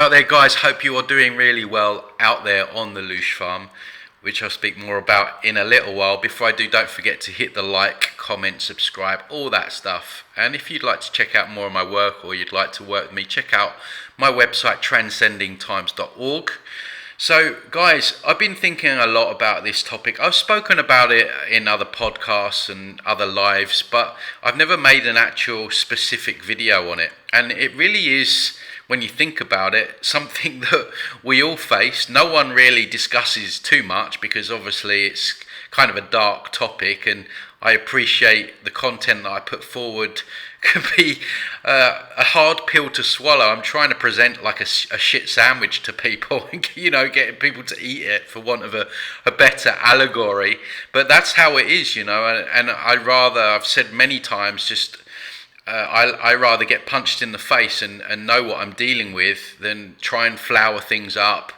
Out there, guys, hope you are doing really well out there on the Loosh Farm, which I'll speak more about in a little while. Before I do, don't forget to hit the like, comment, subscribe, all that stuff. And if you'd like to check out more of my work, or you'd like to work with me, check out my website, transcendingtimes.org. So, guys, I've been thinking a lot about this topic. I've spoken about it in other podcasts and other lives, but I've never made an actual specific video on it. And it really is, when you think about it, something that we all face. No one really discusses too much because obviously it's kind of a dark topic, and I appreciate the content that I put forward can be a hard pill to swallow. I'm trying to present like a shit sandwich to people, you know, getting people to eat it, for want of a better allegory. But that's how it is, you know, and I've said many times, just I rather get punched in the face and know what I'm dealing with than try and flower things up,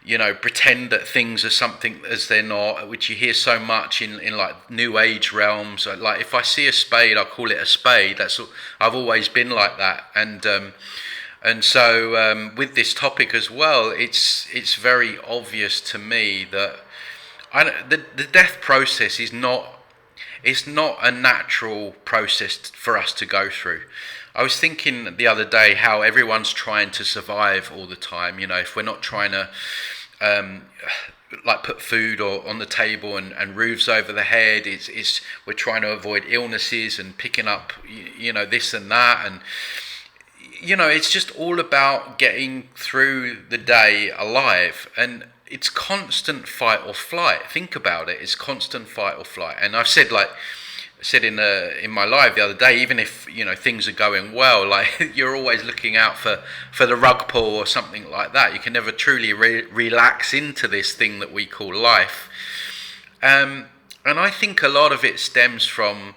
you know, pretend that things are something as they're not, which you hear so much in like new age realms. Like, if I see a spade, I'll call it a spade. I've always been like that. And so with this topic as well, it's very obvious to me that the death process is not, it's not a natural process for us to go through. I was thinking the other day how everyone's trying to survive all the time. You know, if we're not trying to like put food or on the table and roofs over the head, we're trying to avoid illnesses and picking up, you know, this and that, and you know, it's just all about getting through the day alive. And it's constant fight or flight. Think about it. It's constant fight or flight. And I've said, like I said in my live the other day, even if, you know, things are going well, like you're always looking out for the rug pull or something like that. You can never truly relax into this thing that we call life. And I think a lot of it stems from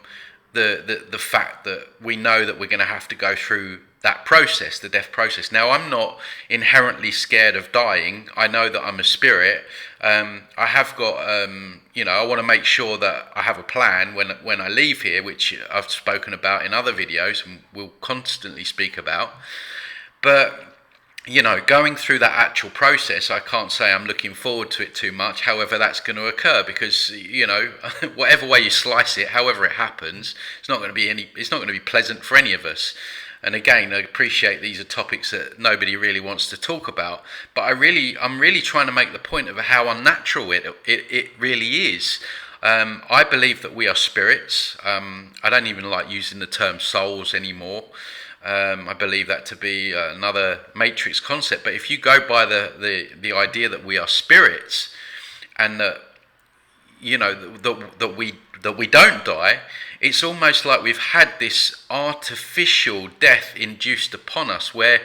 the fact that we know that we're going to have to go through that process, the death process. Now, I'm not inherently scared of dying. I know that I'm a spirit. I have got, you know, I want to make sure that I have a plan when I leave here, which I've spoken about in other videos and will constantly speak about. But, you know, going through that actual process, I can't say I'm looking forward to it too much. However, that's going to occur because, you know, whatever way you slice it, however it happens, it's not going to be pleasant for any of us. And again, I appreciate these are topics that nobody really wants to talk about, but I'm really trying to make the point of how unnatural it really is. I believe that we are spirits. I don't even like using the term souls anymore. I believe that to be another matrix concept. But if you go by the idea that we are spirits, and that, you know, that we don't die, it's almost like we've had this artificial death induced upon us, where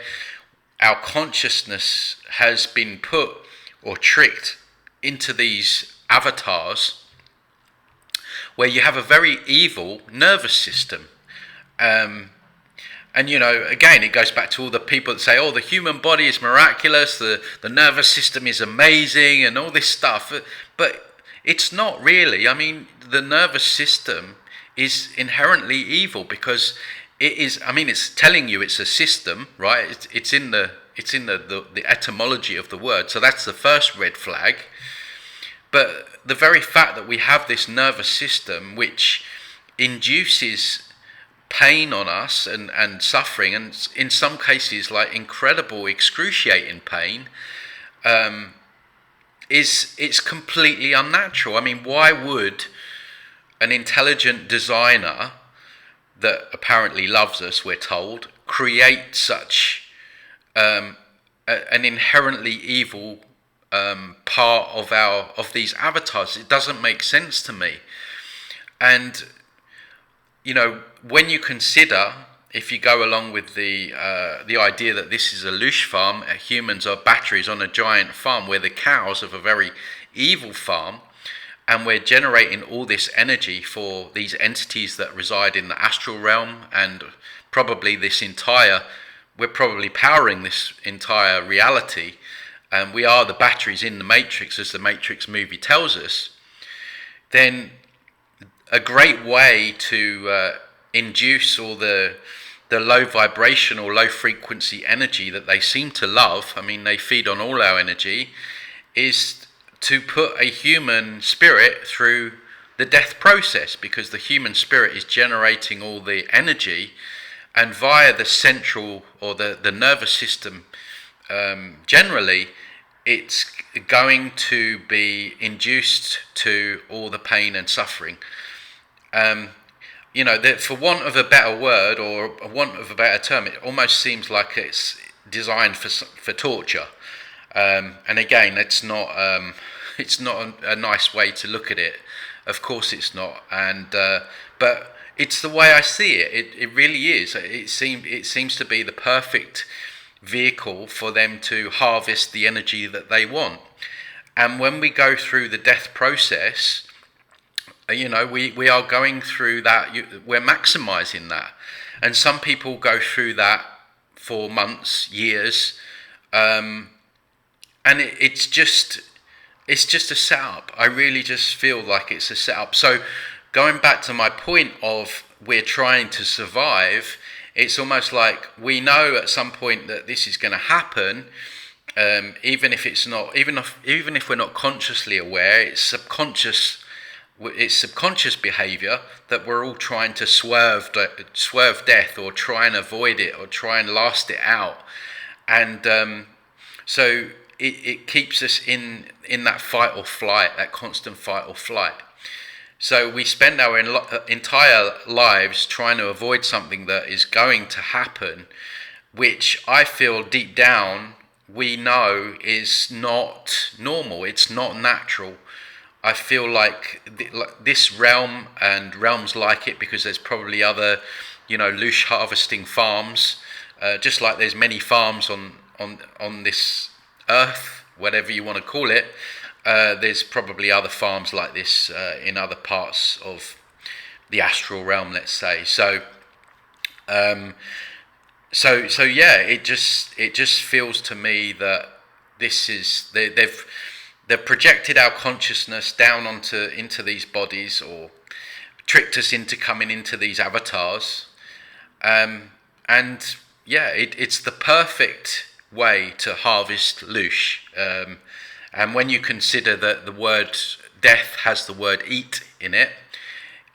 our consciousness has been put or tricked into these avatars, where you have a very evil nervous system. And, you know, again, it goes back to all the people that say, oh, the human body is miraculous, the nervous system is amazing, and all this stuff. But it's not really. I mean, the nervous system is inherently evil because it is. I mean, it's telling you it's a system, right? It's in the etymology of the word. So that's the first red flag. But the very fact that we have this nervous system which induces pain on us and suffering, and in some cases like incredible excruciating pain, it's completely unnatural. I mean, why would an intelligent designer that apparently loves us, we're told, create such an inherently evil part of these avatars? It doesn't make sense to me. And, you know, when you consider, if you go along with the idea that this is a Loosh farm, humans are batteries on a giant farm, where the cows of a very evil farm, and we're generating all this energy for these entities that reside in the astral realm, and probably we're probably powering this entire reality, and we are the batteries in the Matrix, as the Matrix movie tells us. Then a great way to induce all the the low vibrational, low frequency energy that they seem to love, I mean, they feed on all our energy, is to put a human spirit through the death process, because the human spirit is generating all the energy, and via the central or the nervous system, generally, it's going to be induced to all the pain and suffering. That for want of a better word or want of a better term, it almost seems like it's designed for torture. And again, it's not a nice way to look at it. Of course, it's not. But it's the way I see it. It really is. It seems to be the perfect vehicle for them to harvest the energy that they want. And when we go through the death process, we are going through that. We're maximizing that. And some people go through that for months, years, and it's just a setup. I really just feel like it's a setup. So going back to my point of we're trying to survive, it's almost like we know at some point that this is going to happen, even if it's not, even if we're not consciously aware. It's subconscious behavior that we're all trying to swerve death, or try and avoid it, or try and last it out. And so it keeps us in that fight or flight, that constant fight or flight. So we spend our entire lives trying to avoid something that is going to happen, which I feel deep down we know is not normal. It's not natural. I feel like this realm and realms like it, because there's probably other, loosh harvesting farms, just like there's many farms on this earth, whatever you want to call it. There's probably other farms like this in other parts of the astral realm, let's say. So yeah, it just feels to me that this is they've projected our consciousness down into these bodies, or tricked us into coming into these avatars, and yeah, it's the perfect way to harvest loosh. And when you consider that the word death has the word eat in it,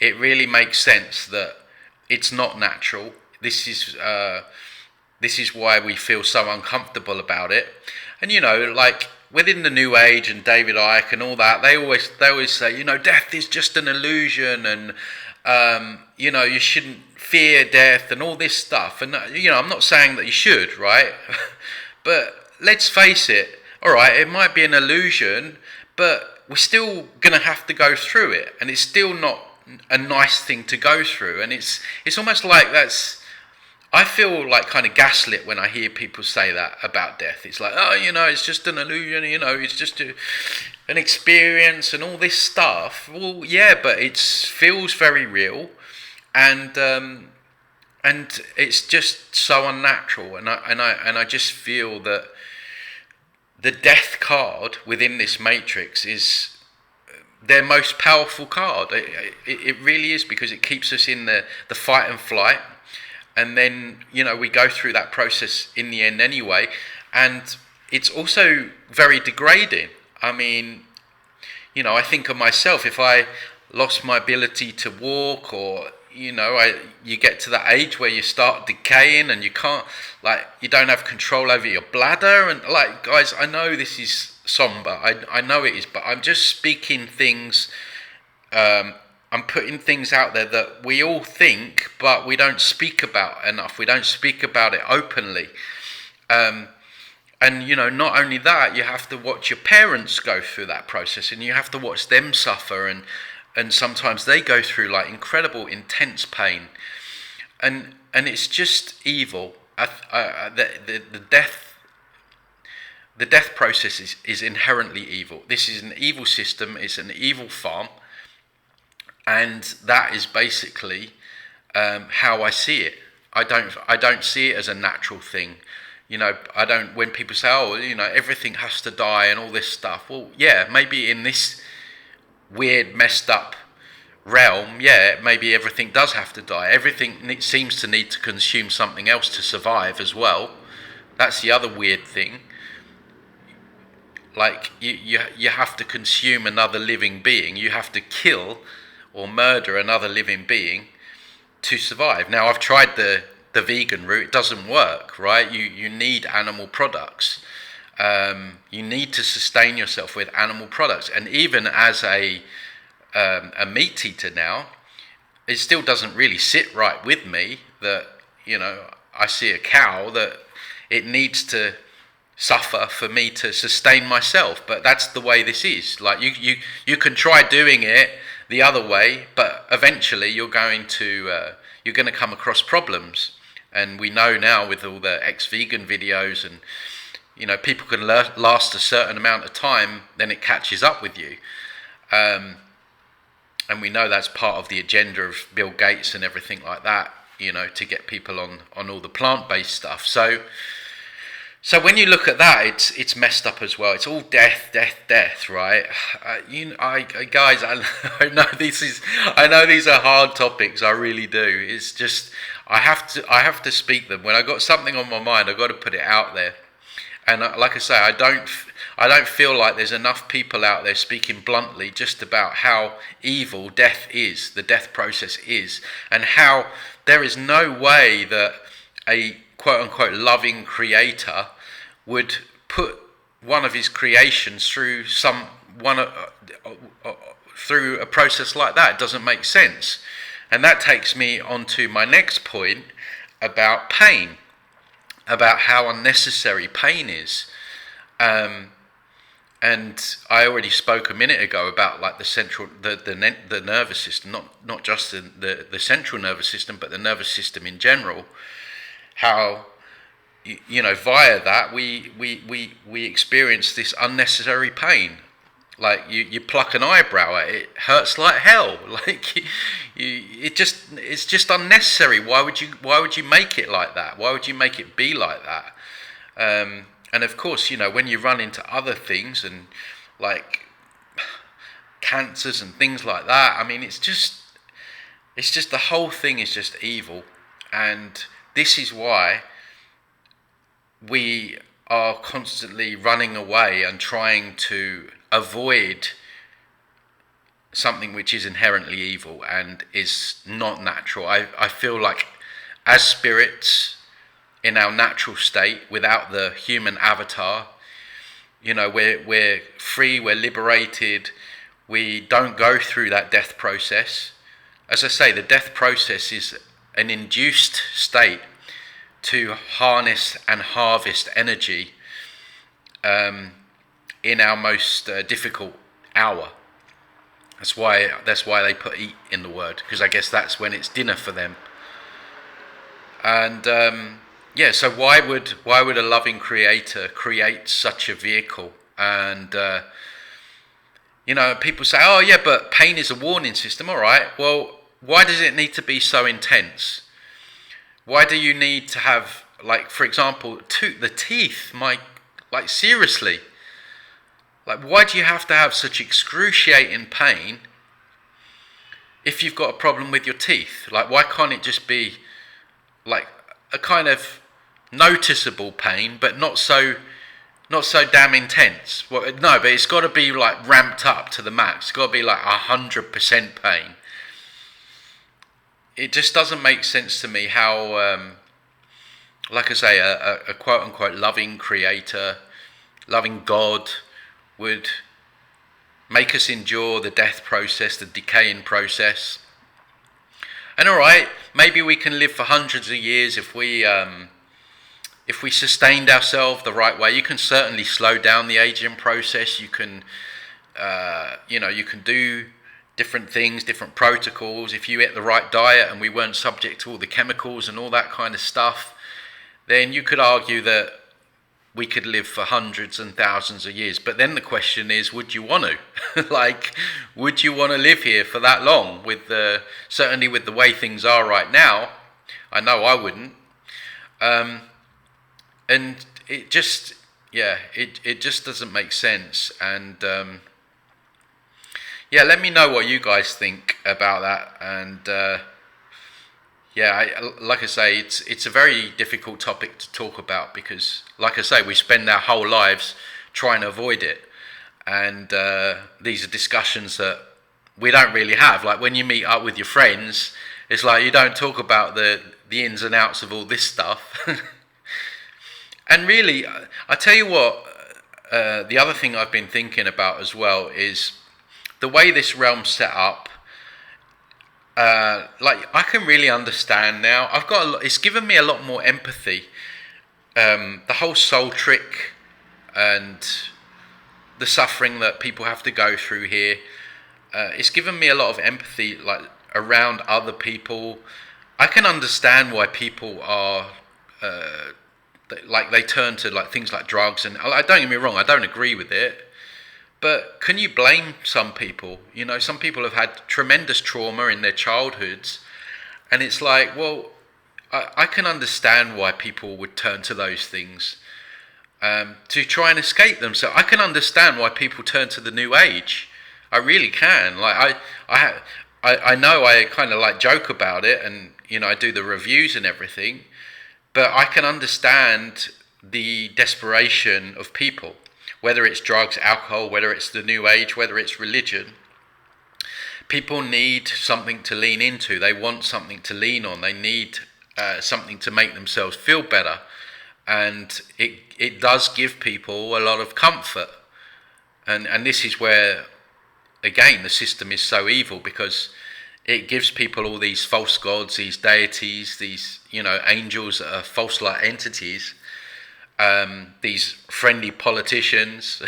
it really makes sense that it's not natural. This is why we feel so uncomfortable about it. And like within the New Age and David Icke and all that, they always say, death is just an illusion, and you shouldn't fear death and all this stuff. And I'm not saying that you should, right? But let's face it. All right, it might be an illusion, but we're still going to have to go through it, and it's still not a nice thing to go through. And it's almost like I feel like kind of gaslit when I hear people say that about death. It's like, it's just an illusion, it's just an experience and all this stuff. Well, yeah, but it feels very real, and it's just so unnatural. And I just feel that the death card within this matrix is their most powerful card. It really is, because it keeps us in the fight and flight. And then, we go through that process in the end anyway. And it's also very degrading. I mean, I think of myself, if I lost my ability to walk, or, you get to that age where you start decaying and you can't, you don't have control over your bladder. And guys, I know this is somber. I know it is, but I'm just speaking things, I'm putting things out there that we all think, but we don't speak about enough. We don't speak about it openly. And, not only that, you have to watch your parents go through that process, and you have to watch them suffer, and sometimes they go through incredible, intense pain, and it's just evil. The death process is inherently evil. This is an evil system. It's an evil farm, and that is basically how I see it. I don't see it as a natural thing. I don't. When people say, everything has to die and all this stuff. Well, yeah, maybe in this weird, messed up realm, yeah, maybe everything does have to die. Everything seems to need to consume something else to survive as well. That's the other weird thing. Like you have to consume another living being. You have to kill or murder another living being to survive. Now, I've tried the vegan route. It doesn't work, right? You need animal products. You need to sustain yourself with animal products. And even as a meat eater now, it still doesn't really sit right with me that, I see a cow that it needs to suffer for me to sustain myself. But that's the way this is. Like you can try doing it the other way, but eventually you're going to come across problems. And we know now with all the ex-vegan videos, and people can last a certain amount of time, then it catches up with you. And we know that's part of the agenda of Bill Gates and everything like that, to get people on all the plant-based stuff. So when you look at that, it's messed up as well. It's all death, right? Guys, I know these are hard topics. I really do. It's just I have to speak them. When I got something on my mind, I got to put it out there. And like I say, I don't feel like there's enough people out there speaking bluntly just about how evil death is, the death process is, and how there is no way that a quote-unquote loving creator would put one of his creations through through a process like that. It doesn't make sense. And that takes me on to my next point about pain, about how unnecessary pain is. And I already spoke a minute ago about like the nervous system, not just the central nervous system, but the nervous system in general. How via that we experience this unnecessary pain. Like you pluck an eyebrow at it, hurts like hell. Like it's just unnecessary. Why would you make it like that? Why would you make it be like that? And of course, when you run into other things and like cancers and things like that, I mean, it's just the whole thing is just evil. And this is why we are constantly running away and trying to avoid something which is inherently evil and is not natural. I feel like as spirits in our natural state, without the human avatar, we're free, we're liberated, we don't go through that death process. As I say, the death process is an induced state to harness and harvest energy in our most difficult hour. That's why they put eat in the word, because I guess that's when it's dinner for them. And so why would a loving creator create such a vehicle? And people say, oh yeah, but pain is a warning system. All right, well, why does it need to be so intense? Why do you need to have, like, for example, the teeth? Seriously. Like, why do you have to have such excruciating pain if you've got a problem with your teeth? Like, why can't it just be, like, a kind of noticeable pain, but not so damn intense? Well, no, but it's got to be, like, ramped up to the max. It's got to be, like, 100% pain. It just doesn't make sense to me how, like I say, a quote-unquote loving creator, loving God, would make us endure the death process, the decaying process. And all right, maybe we can live for hundreds of years if we sustained ourselves the right way. You can certainly slow down the aging process. You can, you can do different things, different protocols. If you ate the right diet and we weren't subject to all the chemicals and all that kind of stuff, then you could argue that we could live for hundreds and thousands of years. But then the question is, would you want to? Like, would you want to live here for that long? Certainly with the way things are right now, I know I wouldn't. And it just, it just doesn't make sense. And yeah, let me know what you guys think about that. And like I say, it's a very difficult topic to talk about because, like I say, we spend our whole lives trying to avoid it. And these are discussions that we don't really have. Like when you meet up with your friends, it's like you don't talk about the ins and outs of all this stuff. And really, I tell you what, the other thing I've been thinking about as well is the way this realm's set up. Like I can really understand now. I've got it's given me a lot more empathy. The whole soul trick and the suffering that people have to go through here. It's given me a lot of empathy, like around other people. I can understand why people are like they turn to like things like drugs, and don't get me wrong, I don't agree with it. But can you blame some people? You know, some people have had tremendous trauma in their childhoods, and it's like, well, I can understand why people would turn to those things to try and escape them. So I can understand why people turn to the New Age. I really can. Like I know I kind of like joke about it, and you know I do the reviews and everything, but I can understand the desperation of people, whether it's drugs, alcohol, whether it's the New Age, whether it's religion. People need something to lean into. They want something to lean on. They need something to make themselves feel better, and it does give people a lot of comfort. And this is where, again, the system is so evil, because it gives people all these false gods, these deities, these, you know, angels that are false light entities, these friendly politicians.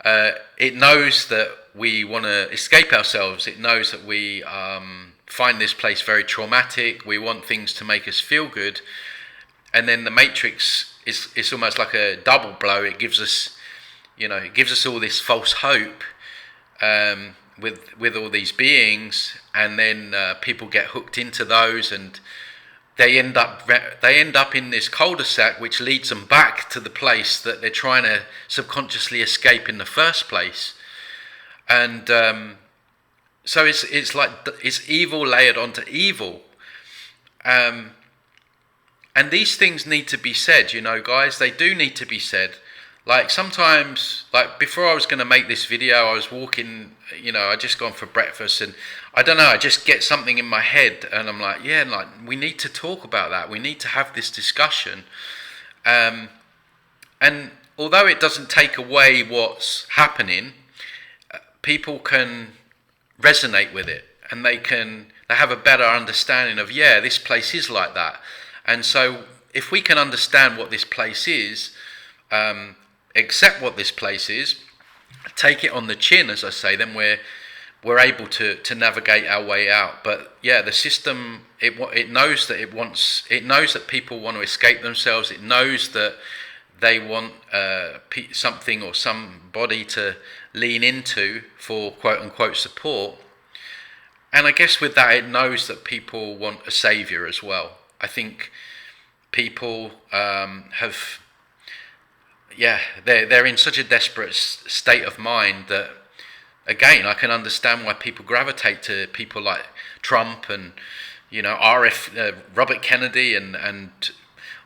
It knows that we want to escape ourselves. It knows that we find this place very traumatic. We want things to make us feel good. And then the Matrix is almost like a double blow. It gives us, you know, it gives us all this false hope with all these beings, and then people get hooked into those, and they end up in this cul-de-sac, which leads them back to the place that they're trying to subconsciously escape in the first place. And so it's like it's evil layered onto evil. And these things need to be said, you know, guys. They do need to be said. Like sometimes, like before I was going to make this video, I was walking, you know, I just gone for breakfast, and I don't know, I just get something in my head, and I'm like, yeah, like we need to talk about that. We need to have this discussion. And although it doesn't take away what's happening, people can resonate with it, and they have a better understanding of, yeah, this place is like that. And so if we can understand what this place is, accept what this place is, take it on the chin, as I say, then we're able to navigate our way out. But yeah, the system, it knows that it knows that people want to escape themselves. It knows that they want something or somebody to lean into for quote unquote support. And I guess with that, it knows that people want a savior as well. I think people have, yeah, they're in such a desperate state of mind that, again, I can understand why people gravitate to people like Trump and, you know, Robert Kennedy and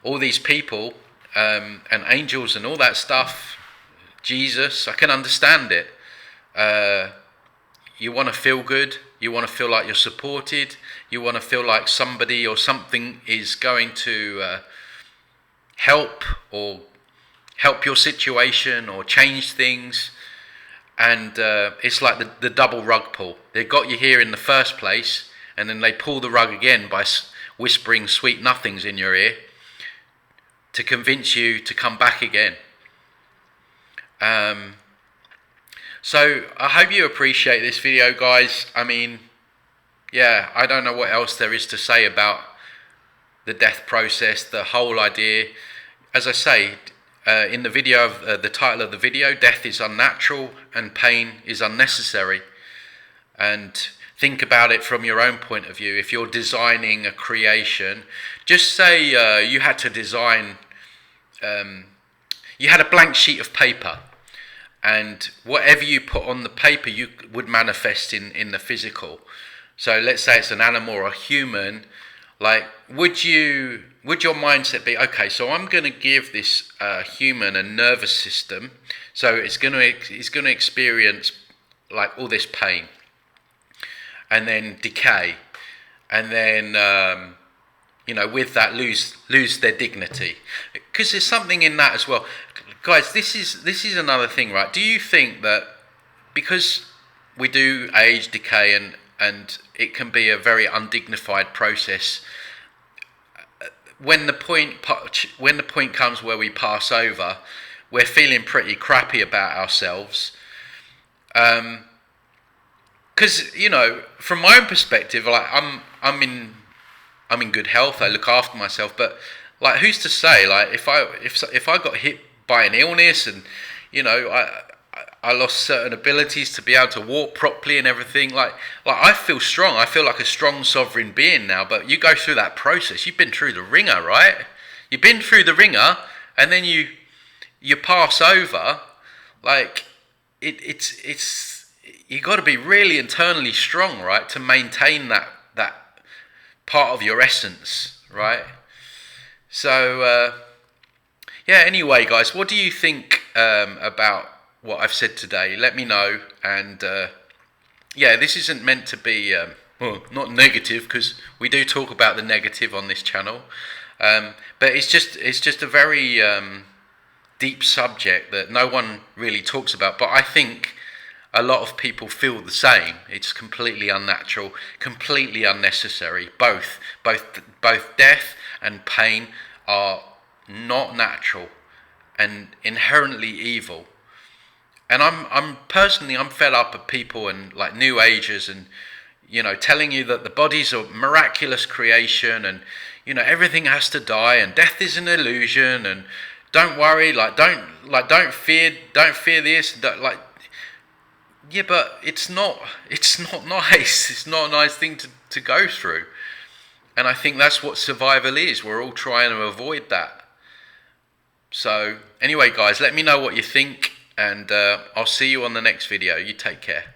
all these people, and angels and all that stuff, Jesus. I can understand it. You want to feel good. You want to feel like you're supported. You want to feel like somebody or something is going to help your situation or change things. And it's like the double rug pull. They got you here in the first place, and then they pull the rug again by whispering sweet nothings in your ear to convince you to come back again. So I hope you appreciate this video, guys. I mean, yeah, I don't know what else there is to say about the death process, the whole idea. As I say, in the video, the title of the video, death is unnatural and pain is unnecessary. And think about it from your own point of view. If you're designing a creation, just say you had to design, you had a blank sheet of paper, and whatever you put on the paper you would manifest in the physical. So let's say it's an animal or a human. Like, would your mindset be, okay, so I'm going to give this human a nervous system, so it's going to experience like all this pain, and then decay, and then with that lose their dignity, because there's something in that as well, guys. This is another thing, right? Do you think that because we do age, decay, and it can be a very undignified process, when the point comes where we pass over, we're feeling pretty crappy about ourselves? Because from my own perspective, like I'm in good health, I look after myself, but like, who's to say, like, if I got hit by an illness and I lost certain abilities to be able to walk properly and everything, like I feel strong. I feel like a strong sovereign being now. But you go through that process. You've been through the ringer, right? You've been through the ringer, and then you pass over. Like it's you got to be really internally strong, right, to maintain that part of your essence, right? So anyway, guys, what do you think about what I've said today? Let me know. And this isn't meant to be not negative, because we do talk about the negative on this channel, but it's just a very deep subject that no one really talks about, but I think a lot of people feel the same. It's completely unnatural, completely unnecessary. Both death and pain are not natural and inherently evil. And I'm personally fed up of people and like New Agers and telling you that the body's a miraculous creation and everything has to die and death is an illusion and don't worry, don't fear this, yeah, but it's not nice. It's not a nice thing to go through. And I think that's what survival is. We're all trying to avoid that. So anyway, guys, let me know what you think, and I'll see you on the next video. You take care.